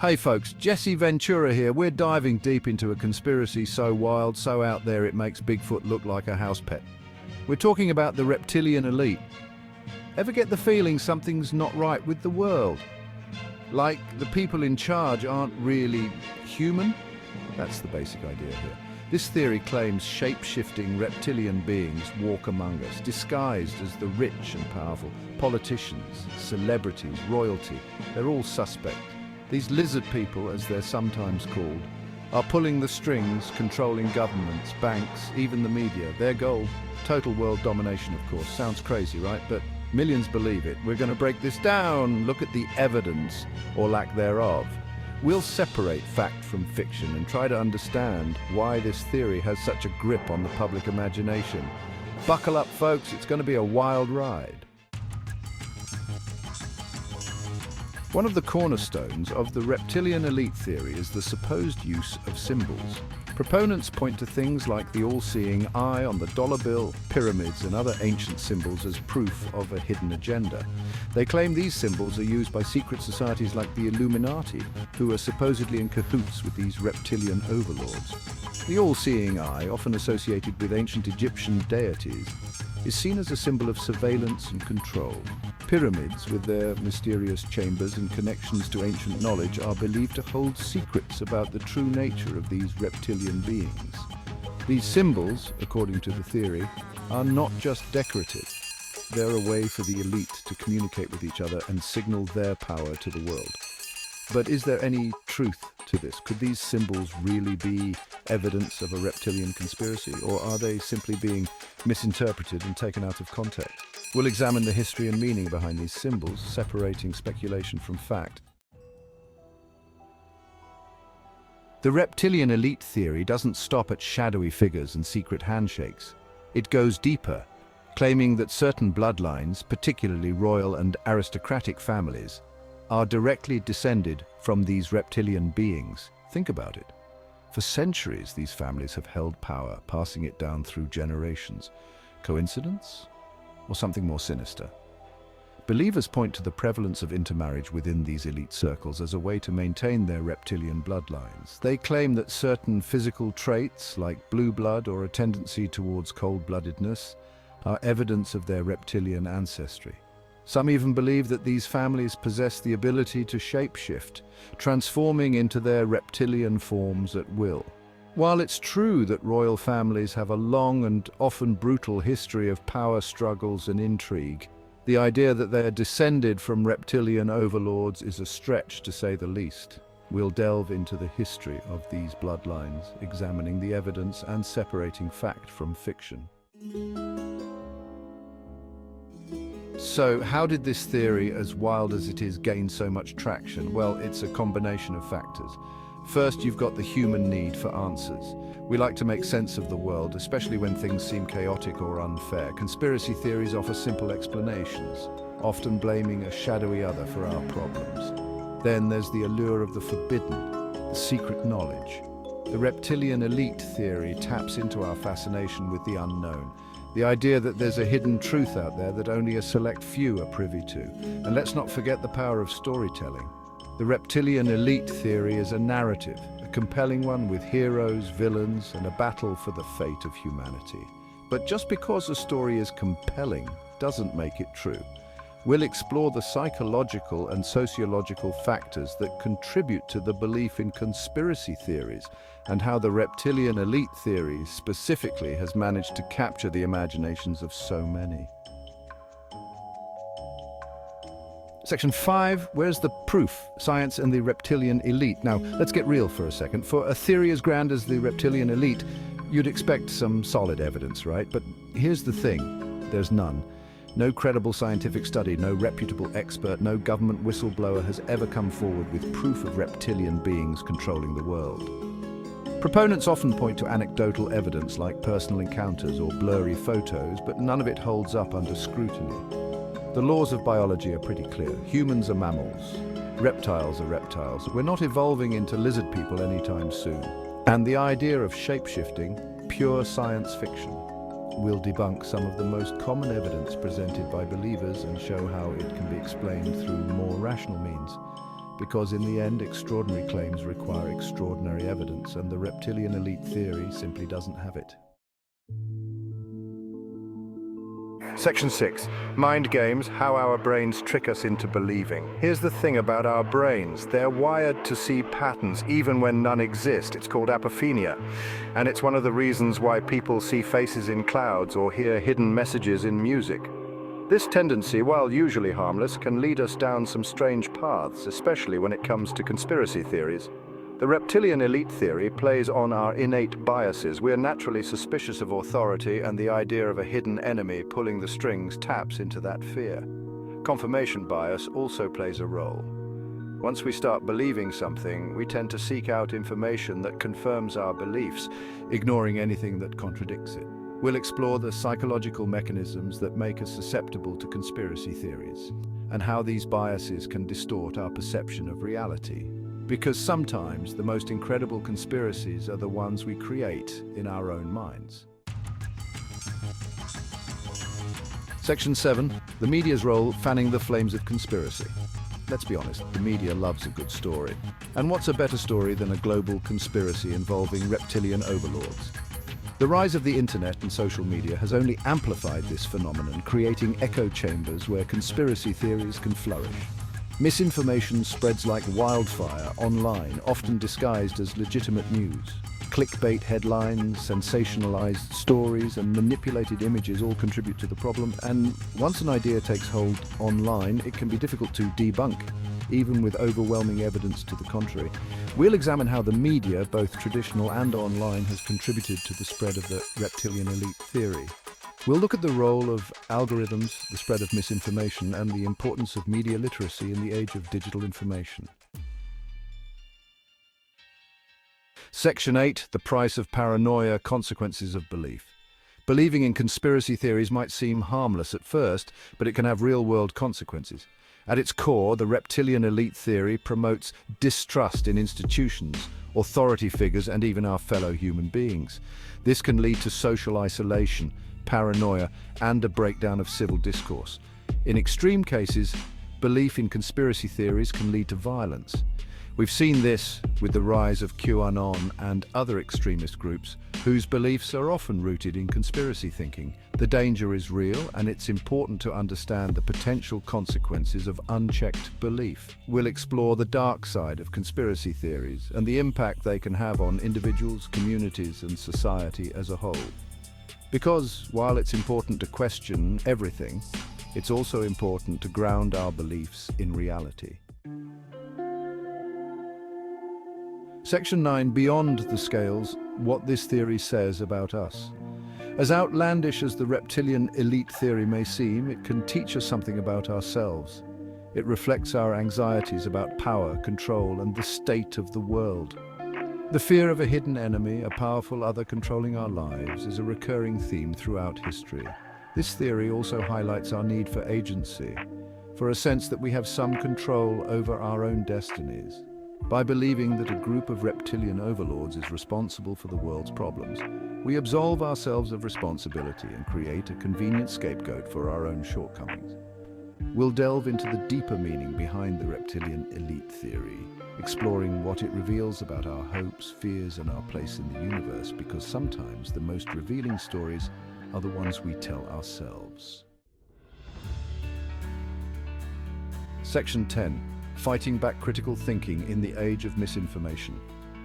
Hey folks, Jesse Ventura here. We're diving deep into a conspiracy so wild, so out there it makes Bigfoot look like a house pet. We're talking about the reptilian elite. Ever get the feeling something's not right with the world? Like the people in charge aren't really human? That's the basic idea here. This theory claims shape-shifting reptilian beings walk among us, disguised as the rich and powerful, politicians, celebrities, royalty. They're all suspect. These lizard people, as they're sometimes called, are pulling the strings, controlling governments, banks, even the media. Their goal, total world domination, of course. Sounds crazy, right? But millions believe it. We're going to break this down, look at the evidence, or lack thereof. We'll separate fact from fiction and try to understand why this theory has such a grip on the public imagination. Buckle up, folks. It's going to be a wild ride. One of the cornerstones of the reptilian elite theory is the supposed use of symbols. Proponents point to things like the all-seeing eye on the dollar bill, pyramids, and other ancient symbols as proof of a hidden agenda. They claim these symbols are used by secret societies like the Illuminati, who are supposedly in cahoots with these reptilian overlords. The all-seeing eye, often associated with ancient Egyptian deities, is seen as a symbol of surveillance and control. Pyramids, with their mysterious chambers and connections to ancient knowledge, are believed to hold secrets about the true nature of these reptilian beings. These symbols, according to the theory, are not just decorative. They're a way for the elite to communicate with each other and signal their power to the world. But is there any truth to this? Could these symbols really be evidence of a reptilian conspiracy, or are they simply being misinterpreted and taken out of context? We'll examine the history and meaning behind these symbols, separating speculation from fact. The reptilian elite theory doesn't stop at shadowy figures and secret handshakes. It goes deeper, claiming that certain bloodlines, particularly royal and aristocratic families, are directly descended from these reptilian beings. Think about it. For centuries, these families have held power, passing it down through generations. Coincidence? Or something more sinister? Believers point to the prevalence of intermarriage within these elite circles as a way to maintain their reptilian bloodlines. They claim that certain physical traits, like blue blood or a tendency towards cold-bloodedness, are evidence of their reptilian ancestry. Some even believe that these families possess the ability to shapeshift, transforming into their reptilian forms at will. While it's true that royal families have a long and often brutal history of power struggles and intrigue, the idea that they are descended from reptilian overlords is a stretch, to say the least. We'll delve into the history of these bloodlines, examining the evidence and separating fact from fiction. So, how did this theory, as wild as it is, gain so much traction? Well, it's a combination of factors. First, you've got the human need for answers. We like to make sense of the world, especially when things seem chaotic or unfair. Conspiracy theories offer simple explanations, often blaming a shadowy other for our problems. Then there's the allure of the forbidden, the secret knowledge. The reptilian elite theory taps into our fascination with the unknown. The idea that there's a hidden truth out there that only a select few are privy to. And let's not forget the power of storytelling. The reptilian elite theory is a narrative, a compelling one with heroes, villains, and a battle for the fate of humanity. But just because a story is compelling doesn't make it true. We'll explore the psychological and sociological factors that contribute to the belief in conspiracy theories and how the reptilian elite theory specifically has managed to capture the imaginations of so many. Section 5, where's the proof? Science and the reptilian elite. Now, let's get real for a second. For a theory as grand as the reptilian elite, you'd expect some solid evidence, right? But here's the thing, there's none. No credible scientific study, no reputable expert, no government whistleblower has ever come forward with proof of reptilian beings controlling the world. Proponents often point to anecdotal evidence like personal encounters or blurry photos, but none of it holds up under scrutiny. The laws of biology are pretty clear. Humans are mammals. Reptiles are reptiles. We're not evolving into lizard people anytime soon. And the idea of shape-shifting, pure science fiction. We'll debunk some of the most common evidence presented by believers and show how it can be explained through more rational means. because in the end, extraordinary claims require extraordinary evidence, and the reptilian elite theory simply doesn't have it. Section 6. Mind games, how our brains trick us into believing. Here's the thing about our brains. They're wired to see patterns even when none exist. It's called apophenia. And it's one of the reasons why people see faces in clouds or hear hidden messages in music. This tendency, while usually harmless, can lead us down some strange paths, especially when it comes to conspiracy theories. The reptilian elite theory plays on our innate biases. We're naturally suspicious of authority, and the idea of a hidden enemy pulling the strings taps into that fear. Confirmation bias also plays a role. Once we start believing something, we tend to seek out information that confirms our beliefs, ignoring anything that contradicts it. We'll explore the psychological mechanisms that make us susceptible to conspiracy theories, and how these biases can distort our perception of reality. Because sometimes the most incredible conspiracies are the ones we create in our own minds. Section 7. The media's role fanning the flames of conspiracy. Let's be honest, the media loves a good story. And what's a better story than a global conspiracy involving reptilian overlords? The rise of the internet and social media has only amplified this phenomenon, creating echo chambers where conspiracy theories can flourish. Misinformation spreads like wildfire online, often disguised as legitimate news. Clickbait headlines, sensationalized stories, and manipulated images all contribute to the problem, and once an idea takes hold online, it can be difficult to debunk, even with overwhelming evidence to the contrary. We'll examine how the media, both traditional and online, has contributed to the spread of the reptilian elite theory. We'll look at the role of algorithms, the spread of misinformation, and the importance of media literacy in the age of digital information. Section 8. The price of paranoia, consequences of belief. Believing in conspiracy theories might seem harmless at first, but it can have real-world consequences. At its core, the reptilian elite theory promotes distrust in institutions, authority figures, and even our fellow human beings. This can lead to social isolation, paranoia, and a breakdown of civil discourse. In extreme cases, belief in conspiracy theories can lead to violence. We've seen this with the rise of QAnon and other extremist groups whose beliefs are often rooted in conspiracy thinking. The danger is real, and it's important to understand the potential consequences of unchecked belief. We'll explore the dark side of conspiracy theories and the impact they can have on individuals, communities, and society as a whole. Because while it's important to question everything, it's also important to ground our beliefs in reality. Section 9. Beyond the scales, what this theory says about us. As outlandish as the reptilian elite theory may seem, it can teach us something about ourselves. It reflects our anxieties about power, control, and the state of the world. The fear of a hidden enemy, a powerful other controlling our lives, is a recurring theme throughout history. This theory also highlights our need for agency, for a sense that we have some control over our own destinies. By believing that a group of reptilian overlords is responsible for the world's problems, we absolve ourselves of responsibility and create a convenient scapegoat for our own shortcomings. We'll delve into the deeper meaning behind the reptilian elite theory, exploring what it reveals about our hopes, fears, and our place in the universe, because sometimes the most revealing stories are the ones we tell ourselves. Section 10. Fighting back critical thinking in the age of misinformation.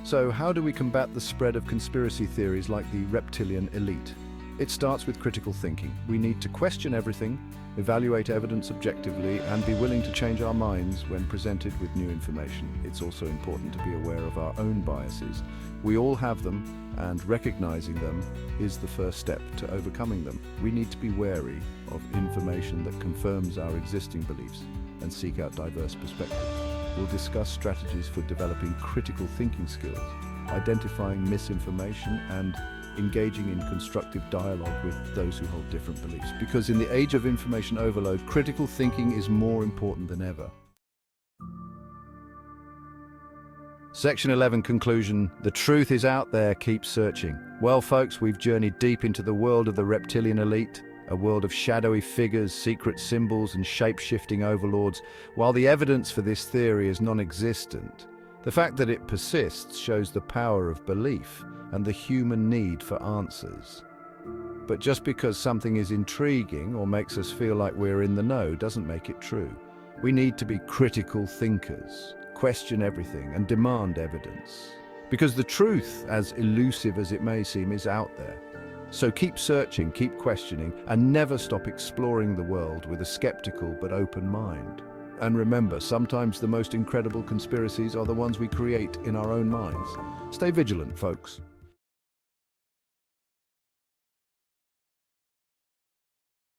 So, how do we combat the spread of conspiracy theories like the reptilian elite? It starts with critical thinking. We need to question everything, evaluate evidence objectively, and be willing to change our minds when presented with new information. It's also important to be aware of our own biases. We all have them, and recognizing them is the first step to overcoming them. We need to be wary of information that confirms our existing beliefs and seek out diverse perspectives. We'll discuss strategies for developing critical thinking skills, identifying misinformation, and engaging in constructive dialogue with those who hold different beliefs. Because in the age of information overload, critical thinking is more important than ever. Section 11. Conclusion. The truth is out there, keep searching. Well folks, we've journeyed deep into the world of the reptilian elite, A world of shadowy figures, secret symbols, and shape-shifting overlords. While the evidence for this theory is non-existent, the fact that it persists shows the power of belief and the human need for answers. But just because something is intriguing or makes us feel like we're in the know doesn't make it true. We need to be critical thinkers, question everything, and demand evidence. Because the truth, as elusive as it may seem, is out there. So keep searching, keep questioning, and never stop exploring the world with a skeptical but open mind. And remember, sometimes the most incredible conspiracies are the ones we create in our own minds. Stay vigilant, folks.